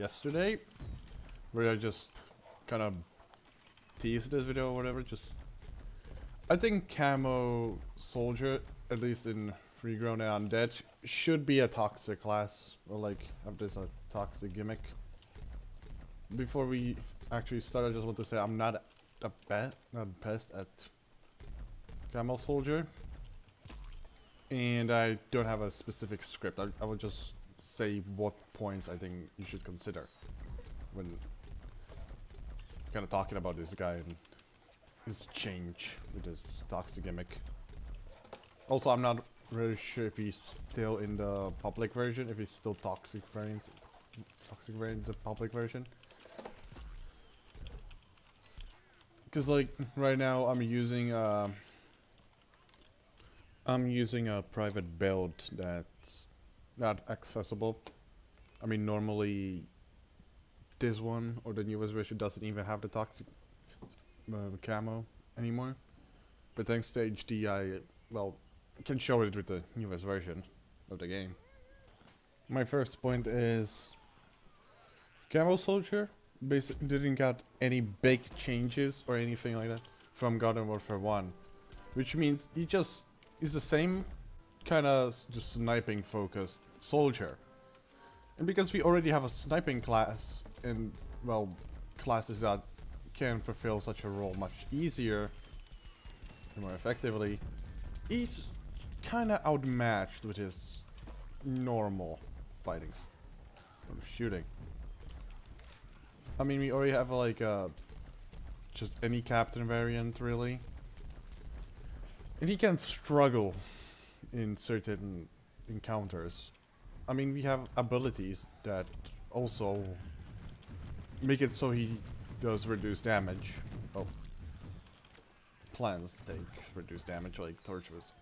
yesterday, where I just kind of teased this video or whatever. I think Camo Soldier, at least in Regrown and Undead, should be a toxic class, or like have this a toxic gimmick. Before we actually start, I just want to say I'm not best at Camo Soldier, and I don't have a specific script. I will just say what points I think you should consider when kind of talking about this guy and his change with his toxic gimmick. Also, I'm not really sure if he's still in the public version, if he's still toxic variant the public version. Because like right now I'm using a private build that's not accessible. I mean, normally this one or the newest version doesn't even have the toxic camo anymore. But thanks to HD, I can show it with the newest version of the game. My first point is Camo Soldier basically didn't get any big changes or anything like that from Garden Warfare 1, which means he's the same kind of just sniping focused soldier. And because we already have a sniping class and classes that can fulfill such a role much easier and more effectively, he's kind of outmatched with his normal fightings or shooting. I mean, we already have like just any captain variant really, and he can struggle in certain encounters. I mean, we have abilities that also make it so he does reduce damage. Oh, plans take reduce damage like torturous.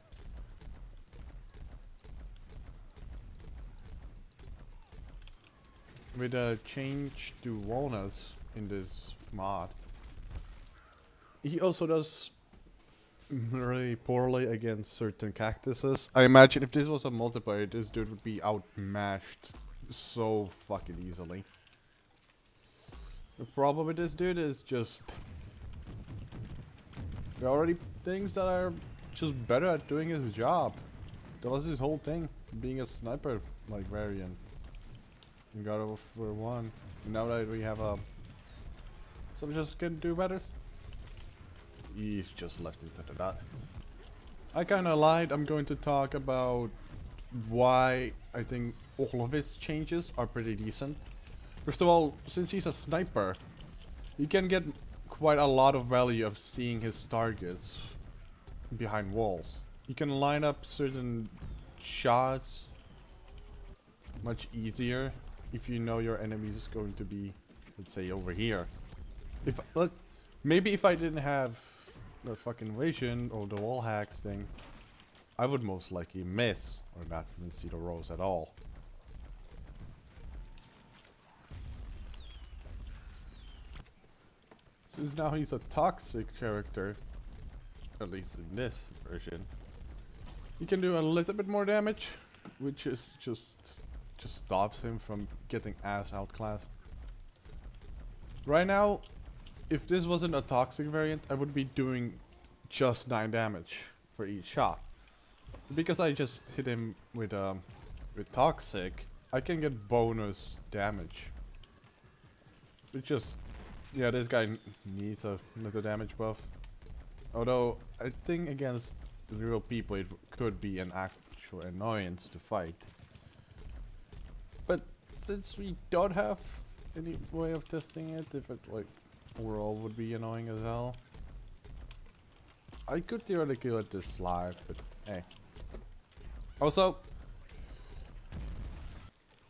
With a change to walnuts in this mod, he also does really poorly against certain cactuses. I imagine if this was a multiplayer, this dude would be outmatched so fucking easily. The problem with this dude is just there are already things that are just better at doing his job. That was his whole thing, being a sniper like variant. We got over for one. And now that we have some just can do better. He's just left into the dots. I kinda lied. I'm going to talk about why I think all of his changes are pretty decent. First of all, since he's a sniper, you can get quite a lot of value of seeing his targets behind walls. You can line up certain shots much easier if you know your enemy is going to be, let's say, over here. Maybe if I didn't have the fucking vision or the wall hacks thing, I would most likely miss or not even see the rows at all. Since now he's a toxic character, at least in this version, he can do a little bit more damage, which is just stops him from getting ass outclassed. Right now, if this wasn't a toxic variant, I would be doing just 9 damage for each shot. Because I just hit him with toxic, I can get bonus damage. It just, yeah, this guy needs a little damage buff. Although I think against real people it could be an actual annoyance to fight. But since we don't have any way of testing it, if it like overall would be annoying as hell, I could theoretically let this slide, but hey. Also,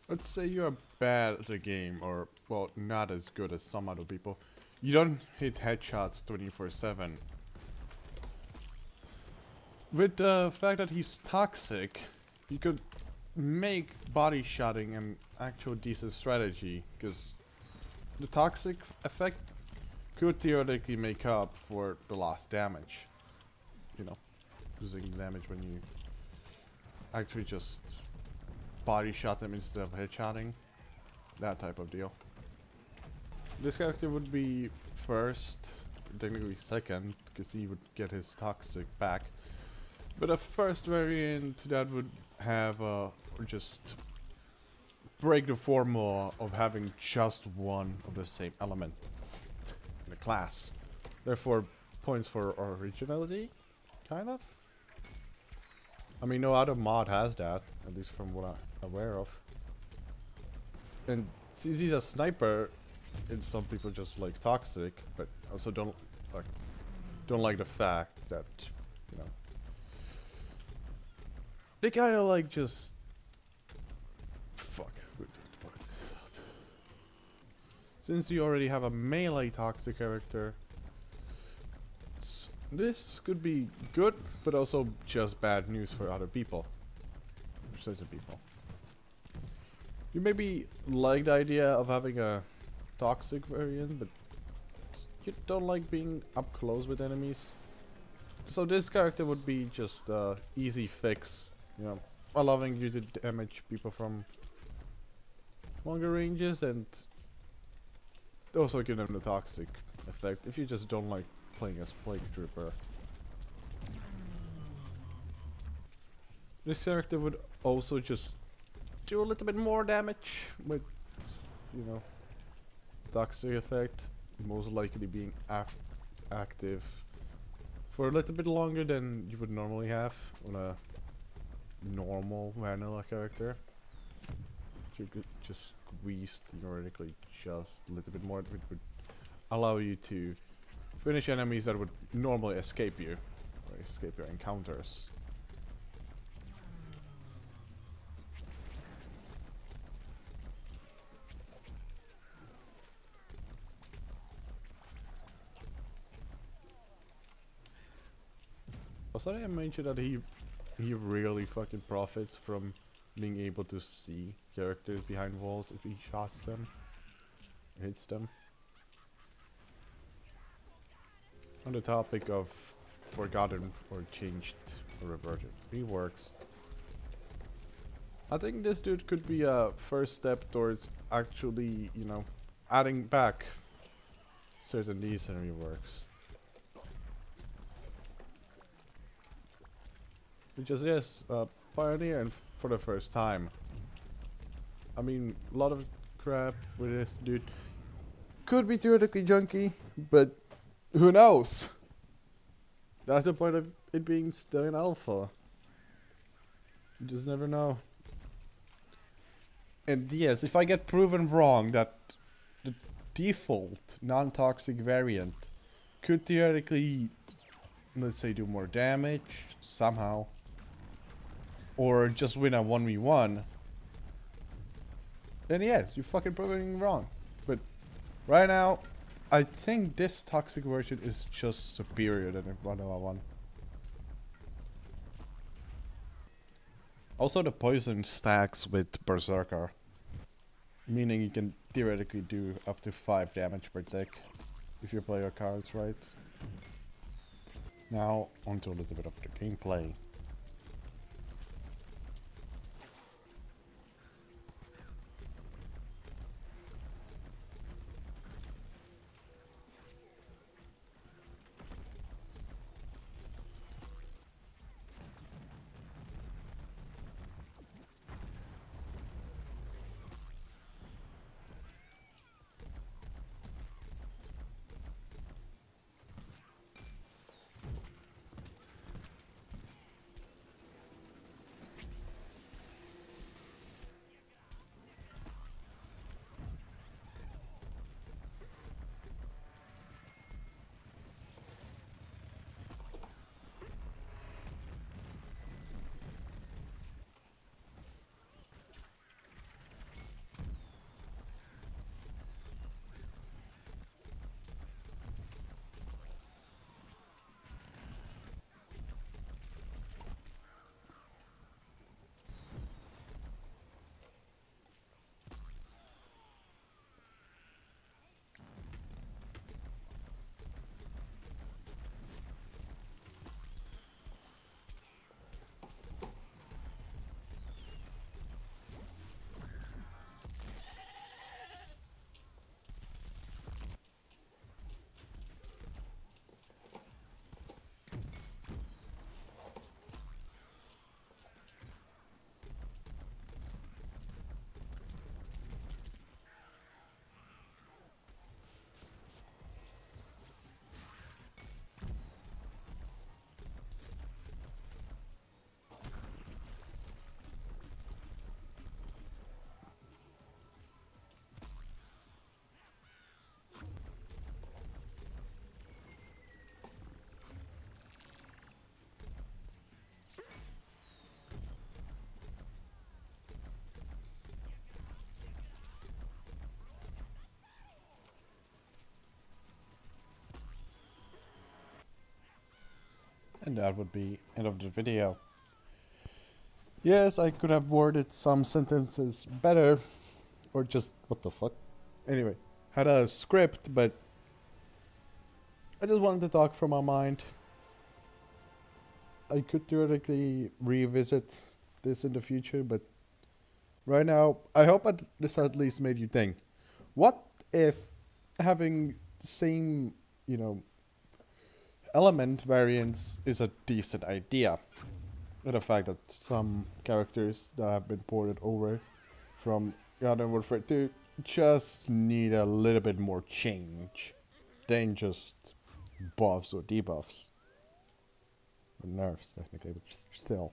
let's say you're bad at the game, or well, not as good as some other people. You don't hit headshots 24/7. With the fact that he's toxic, you could make body shotting an actual decent strategy, because the toxic effect could theoretically make up for the lost damage. You know, losing damage when you actually just body shot him instead of headshotting. that type of deal. This character would be first, technically second, because he would get his toxic back. But a first variant that would have or just break the formula of having just one of the same element in a class. Therefore, points for originality, kind of. I mean, no other mod has that, at least from what I'm aware of. And since he's a sniper, and some people just like toxic, but also don't like the fact that, you know, they kind of like just fuck. Since you already have a melee toxic character, this could be good, but also just bad news for other people, for certain people. You maybe like the idea of having a toxic variant, but you don't like being up close with enemies. So this character would be just a easy fix, you know, allowing you to damage people from longer ranges and also give them the toxic effect if you just don't like playing as Plague Trooper. This character would also just do a little bit more damage with, you know, toxic effect, most likely being active for a little bit longer than you would normally have on a normal vanilla character. You could just squeeze theoretically just a little bit more. It would allow you to finish enemies that would normally escape you, or escape your encounters. Also, I mentioned that he really fucking profits from being able to see characters behind walls if he shots them, hits them. On the topic of forgotten or changed or reverted reworks, I think this dude could be a first step towards actually, you know, adding back certain decent reworks. Because yes, Pioneer and for the first time. I mean, a lot of crap with this dude could be theoretically junky, but who knows? That's the point of it being still in alpha. You just never know. And yes, if I get proven wrong that the default non-toxic variant could theoretically, let's say, do more damage somehow, or just win a 1v1, then yes, you're fucking proving wrong. But right now, I think this toxic version is just superior than the vanilla one. Also, the poison stacks with Berserker, meaning you can theoretically do up to 5 damage per tick if you play your cards right. Now, onto a little bit of the gameplay. And that would be end of the video. Yes, I could have worded some sentences better, or just what the fuck. Anyway, had a script, but I just wanted to talk from my mind. I could theoretically revisit this in the future, but right now, I hope this at least made you think. What if having the same, element variance is a decent idea? And the fact that some characters that have been ported over from Modern Warfare 2 just need a little bit more change than just buffs or debuffs. Or nerfs, technically, but still.